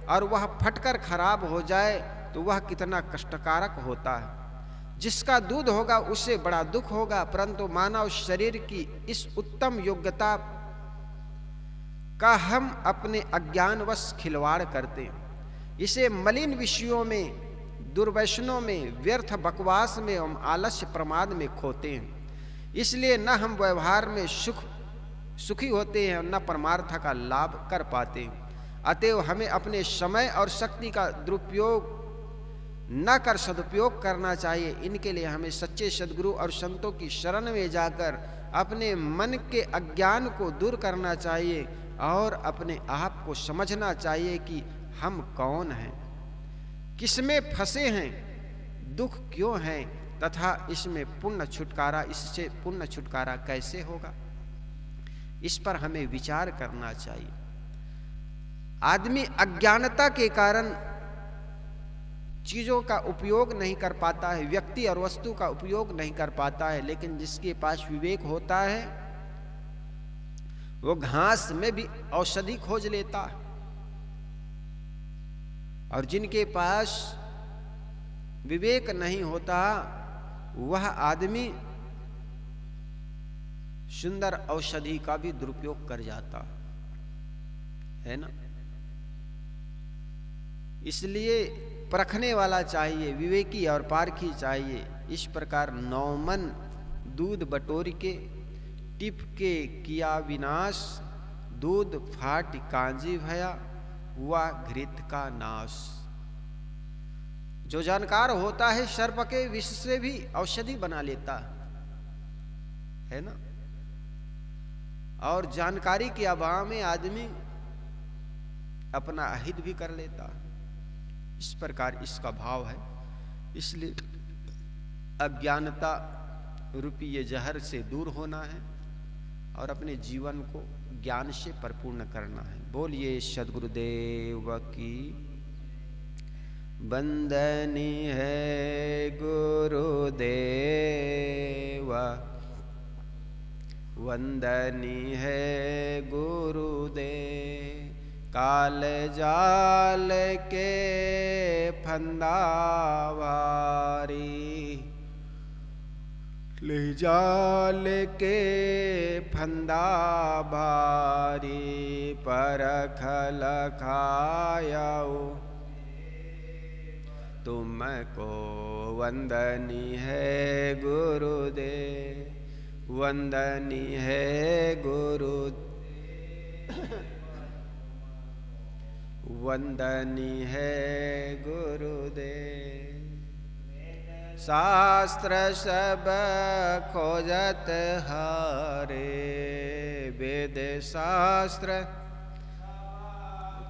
और वह फटकर खराब हो जाए तो वह कितना कष्टकारक होता है। जिसका दूध होगा उसे बड़ा दुख होगा, परंतु मानव शरीर की इस उत्तम योग्यता का हम अपने अज्ञानवश खिलवाड़ करते हैं। इसे मलिन विषयों में, दुर्व्यसनों में, व्यर्थ बकवास में एवं आलस्य प्रमाद में खोते हैं। इसलिए न हम व्यवहार में सुखी होते हैं और न परमार्थ का लाभ कर पाते हैं। अतएव हमें अपने समय और शक्ति का दुरुपयोग न कर सदुपयोग करना चाहिए। इनके लिए हमें सच्चे सद्गुरु और संतों की शरण में जाकर अपने मन के अज्ञान को दूर करना चाहिए और अपने आप को समझना चाहिए कि हम कौन हैं, किसमें फंसे हैं, दुख क्यों हैं, तथा इसमें पूर्ण छुटकारा, इससे पूर्ण छुटकारा कैसे होगा, इस पर हमें विचार करना चाहिए। आदमी अज्ञानता के कारण चीजों का उपयोग नहीं कर पाता है, व्यक्ति और वस्तु का उपयोग नहीं कर पाता है, लेकिन जिसके पास विवेक होता है वो घास में भी औषधि खोज लेता है। और जिनके पास विवेक नहीं होता वह आदमी सुंदर औषधि का भी दुरुपयोग कर जाता है ना। इसलिए परखने वाला चाहिए, विवेकी और पारखी चाहिए। इस प्रकार नौमन दूध बटोर के टिप के किया विनाश, दूध फाट कांजी भया हुआ घृत का नाश। जो जानकार होता है सर्प के विष से भी औषधि बना लेता है ना। और जानकारी के अभाव में आदमी अपना अहित भी कर लेता है। इस प्रकार इसका भाव है। इसलिए अज्ञानता रूपी ये जहर से दूर होना है और अपने जीवन को ज्ञान से परिपूर्ण करना है। बोलिए सद्गुरुदेव की वंदनी है गुरुदेव, वंदनी है गुरुदेव। काल जाल के फंदा भारी, ले जाल के फंदा भारी, परख लखायाओ तुमको वंदनी है गुरुदेव, वंदनी है गुरु, वंदनी है गुरुदेव। शास्त्र सब खोजत हारे, वेद शास्त्र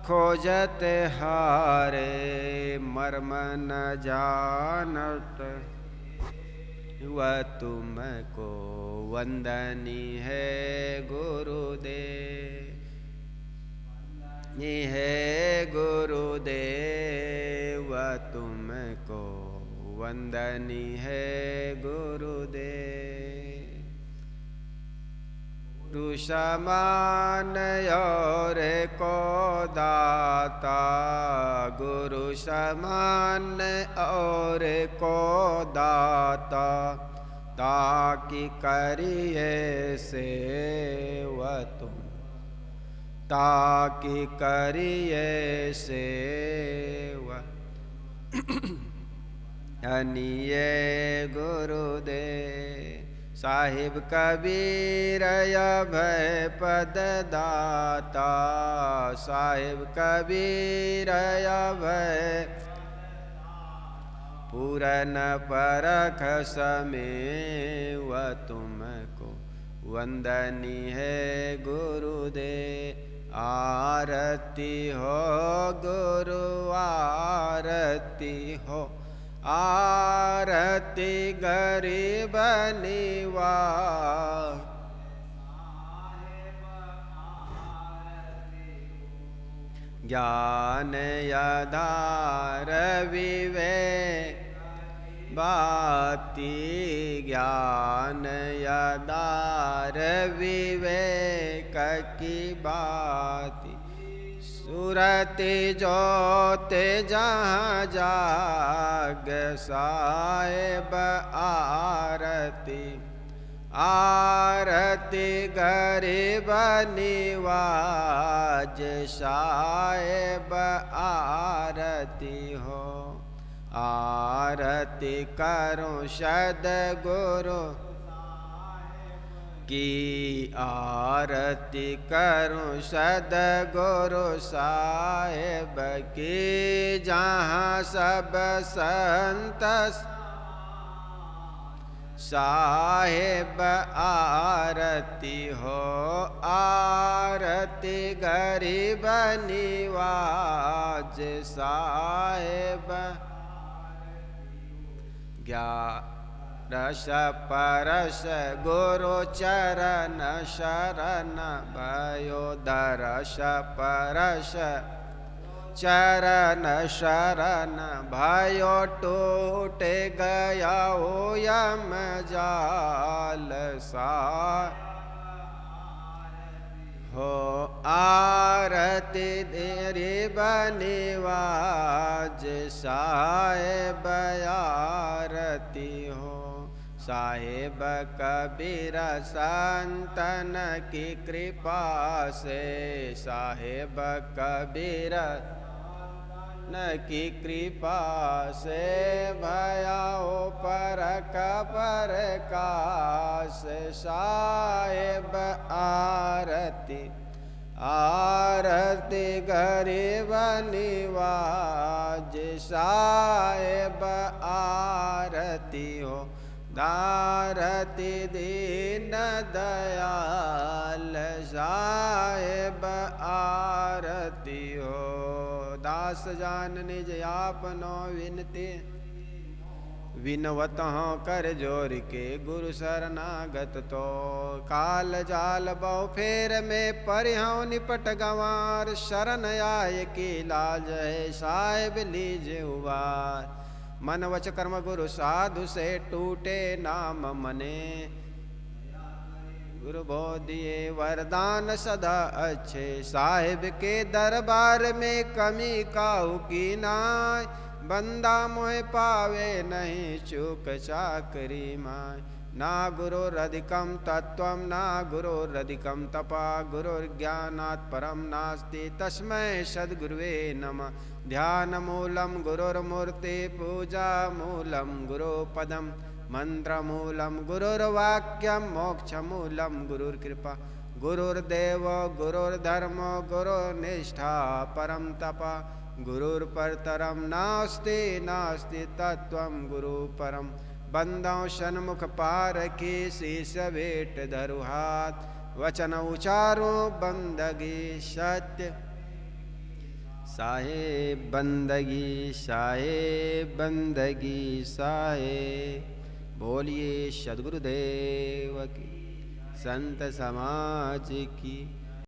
खोजत हारे, मर्म न जानत वह तुमको वंदनी है गुरुदेव, ये है गुरुदेव तुमको वंदनी है गुरुदेव। गुरु समान और को दाता, गुरु समान और को दाता, ताकि करिए सेवा तुम, ताकि करिए सेवा अनिये गुरुदेव। साहिब कबीर अभय पद दाता, साहिब कबीर अभय पूरन परख समेव तुमको वंदनी है गुरुदेव। आरती हो गुरु आरती हो, आरती गरीब निवाज, ज्ञान आधार विवेक बाती, ज्ञान आधार विवेक की बाती। सुरति जोते जहाँ जाग साहेब आरती, आरती गरीब निवाज साहेब आरती हो। आरती करूं सद्गुरु की, आरती करूं सद्गुरु साहेब की, जहाँ सब संत साहेब आरती हो। आरती गरीब निवाज साहेब रस परस गुरु चरण शरण भयो दरस परस चरण शरण भयो टूट गया ओ यम जाल सा हो आरती तेरी बनिवाज साहेब आरती हो साहेब कबीर संतन की कृपा से साहेब कबीर न की कृपा से भयाओ पर कबर काश साहेब आरती आरती गरीब निवाज साहेब आरती हो दारती दीन दयाल साहेब आरती हो दास जान निज आपनो विनती विनवत हों कर जोर के गुरु शरणागत तो काल जाल बहु फेर में परिहौ निपट गंवार शरण आय की लाज है साहेब लीजे उबार मन वच कर्म गुरु साधु से टूटे नाम मने गुरु बोधिए वरदान सदा अच्छे साहिब के दरबार में कमी काहू की नाय बंदा मोह पावे नहीं चूक चाकरी माय ना गुरुरधिकं तत्त्वं ना गुरुरधिकं तपा गुरुर्ज्ञानात् परं नास्ति तस्मै सद्गुरुवे नमः ध्यानमूलं गुरुर्मूर्ति पूजा मूलं गुरुपदम् मंत्रमूलं गुरुर्वाक्यं मोक्षमूलं गुरुर्कृपा गुरुर्देव गुरुर्धर्म गुरुर्निष्ठा परं तपः गुरुर्परतरं नास्ति नास्ति तत्त्वं गुरुपरं बंदों सन्मुख पारखी शीश भेंट धरु हाथ वचन उचारो बंदगी सत्य साहेब बंदगी साहेब बोलिए सद्गुरुदेव की संत समाज की